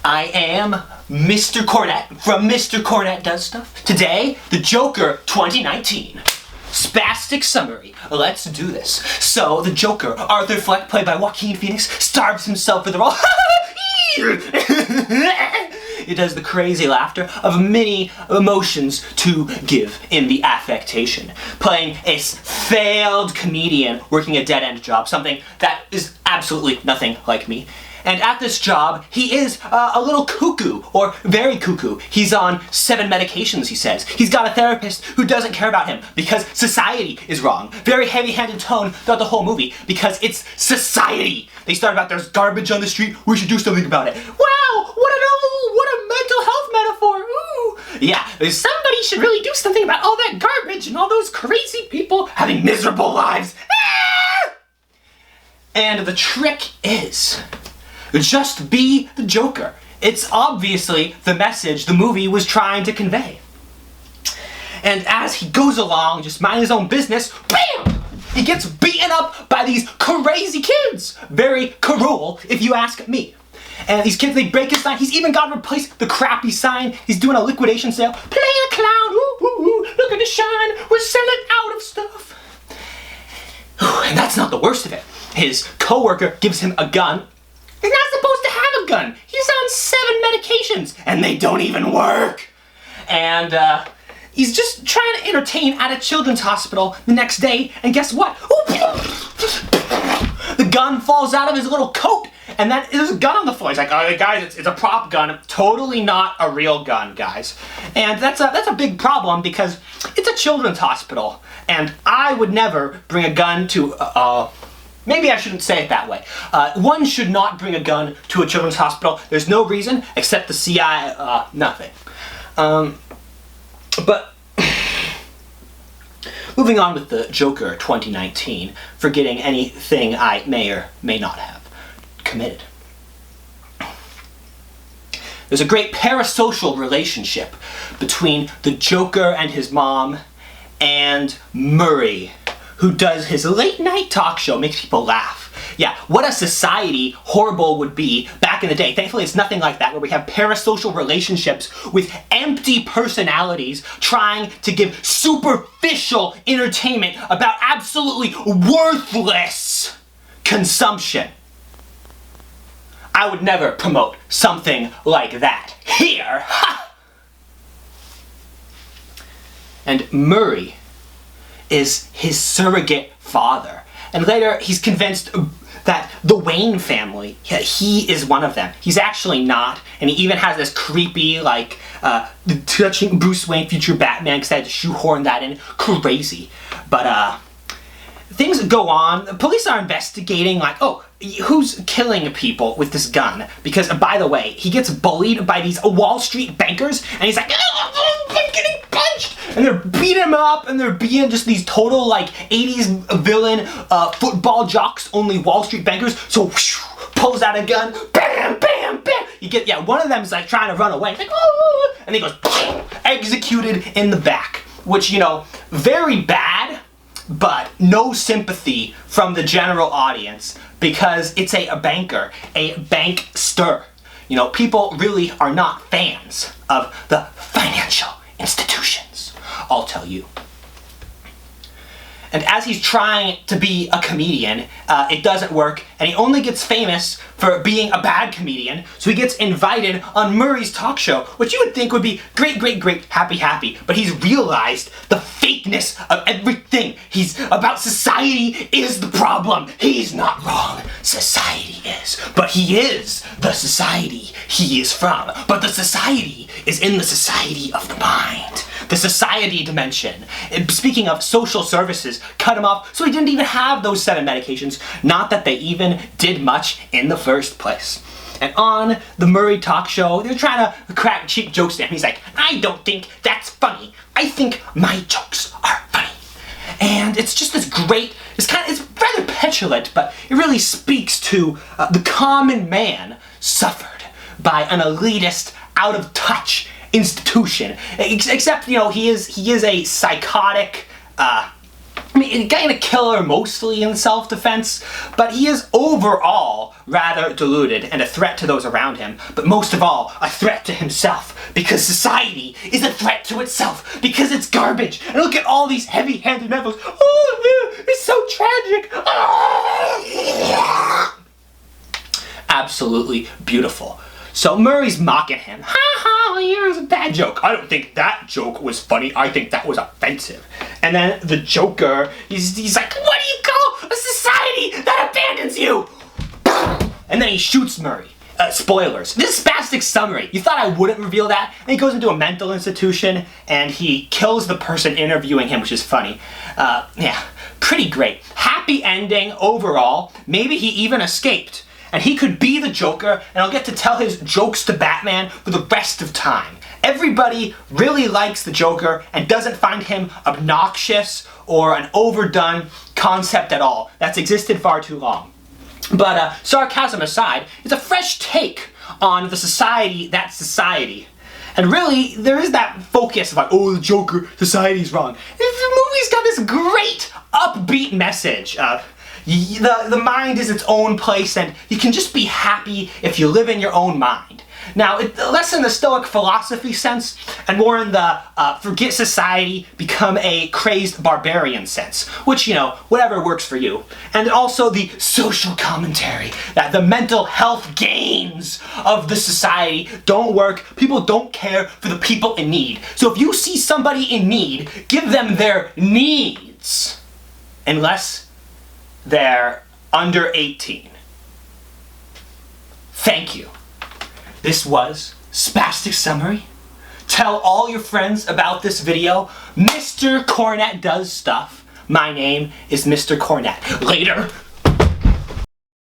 I am Mr. Cornett from Mr.CornettDoesStuff. Today, the Joker 2019. Spastic summary. Let's do this. So, the Joker, Arthur Fleck, played by Joaquin Phoenix, starves himself for the role. It does the crazy laughter of many emotions to give in the affectation. Playing a failed comedian working a dead-end job, something that is absolutely nothing like me. And at this job, he is a little cuckoo, or very cuckoo. He's on 7 medications, he says. He's got a therapist who doesn't care about him because society is wrong. Very heavy-handed tone throughout the whole movie because it's society. They start about there's garbage on the street, we should do something about it. Wow, what a mental health metaphor, ooh. Yeah, somebody should really do something about all that garbage and all those crazy people having miserable lives. Ah! And the trick is, just be the Joker. It's obviously the message the movie was trying to convey. And as he goes along, just minding his own business, BAM! He gets beaten up by these crazy kids. Very cruel, if you ask me. And these kids, they break his sign. He's even got to replace the crappy sign. He's doing a liquidation sale. Play a clown, ooh, ooh, ooh, look at the shine. We're selling out of stuff. And that's not the worst of it. His coworker gives him a gun. He's not supposed to have a gun. He's on 7 medications, and they don't even work. And he's just trying to entertain at a children's hospital the next day, and guess what? The gun falls out of his little coat, and then there's a gun on the floor. He's like, oh, guys, it's a prop gun. Totally not a real gun, guys. And that's a big problem because it's a children's hospital, and I would never bring a gun to maybe I shouldn't say it that way. One should not bring a gun to a children's hospital. There's no reason except the CIA, nothing. But moving on with the Joker 2019, forgetting anything I may or may not have committed. There's a great parasocial relationship between the Joker and his mom and Murray, who does his late night talk show, makes people laugh. Yeah, what a society horrible would be back in the day. Thankfully, it's nothing like that, where we have parasocial relationships with empty personalities trying to give superficial entertainment about absolutely worthless consumption. I would never promote something like that here. Ha! And Murray is his surrogate father. And later, he's convinced that the Wayne family, he is one of them. He's actually not, and he even has this creepy, like, touching Bruce Wayne, future Batman, because I had to shoehorn that in. Crazy. But, things go on. The police are investigating, like, oh, who's killing people with this gun? Because, by the way, he gets bullied by these Wall Street bankers, and he's like, oh, I'm getting punched! And they're beating him up, and they're being just these total, like, 80s villain football jocks, only Wall Street bankers. So, whoosh, pulls out a gun, bam, bam, bam! You get, yeah, one of them's, like, trying to run away, like, oh, and he goes, executed in the back. Which, you know, very bad, but no sympathy from the general audience because it's a banker, a bankster. You know, people really are not fans of the financial institutions, I'll tell you. And as he's trying to be a comedian, it doesn't work, and he only gets famous for being a bad comedian, so he gets invited on Murray's talk show, which you would think would be great, great, great, happy, happy, but he's realized the fakeness of everything. He's about society is the problem. He's not wrong. Society is. But he is the society he is from. But the society is in the society of the mind. The society dimension. And speaking of social services, cut him off, so he didn't even have those 7 medications. Not that they even did much in the first place. And on the Murray talk show, they're trying to crack cheap jokes at him. He's like, I don't think that's funny. I think my jokes are funny. And it's just this great, it's rather petulant, but it really speaks to the common man suffered by an elitist, out of touch institution. Except, you know, he is a psychotic, I mean, kind of killer mostly in self-defense, but he is overall rather deluded and a threat to those around him, but most of all, a threat to himself, because society is a threat to itself, because it's garbage. And look at all these heavy-handed metaphors. Oh, it's so tragic. Oh. Absolutely beautiful. So Murray's mocking him. Ha ha, here's a bad joke. I don't think that joke was funny. I think that was offensive. And then the Joker, he's like, what do you call a society that abandons you? And then he shoots Murray. Spoilers. This is Spastic's summary. You thought I wouldn't reveal that? And he goes into a mental institution and he kills the person interviewing him, which is funny. Yeah, pretty great. Happy ending overall. Maybe he even escaped. And he could be the Joker, and I'll get to tell his jokes to Batman for the rest of time. Everybody really likes the Joker and doesn't find him obnoxious or an overdone concept at all. That's existed far too long. But sarcasm aside, it's a fresh take on the society that's society. And really, there is that focus of like, oh, the Joker, society's wrong. The movie's got this great upbeat message. The mind is its own place, and you can just be happy if you live in your own mind. Now, less in the Stoic philosophy sense, and more in the forget society, become a crazed barbarian sense, which, you know, whatever works for you. And also the social commentary, that the mental health gains of the society don't work. People don't care for the people in need. So if you see somebody in need, give them their needs. Unless they're under 18. Thank you. This was Spastic Summary. Tell all your friends about this video. Mr. Cornett does stuff. My name is Mr. Cornett. Later.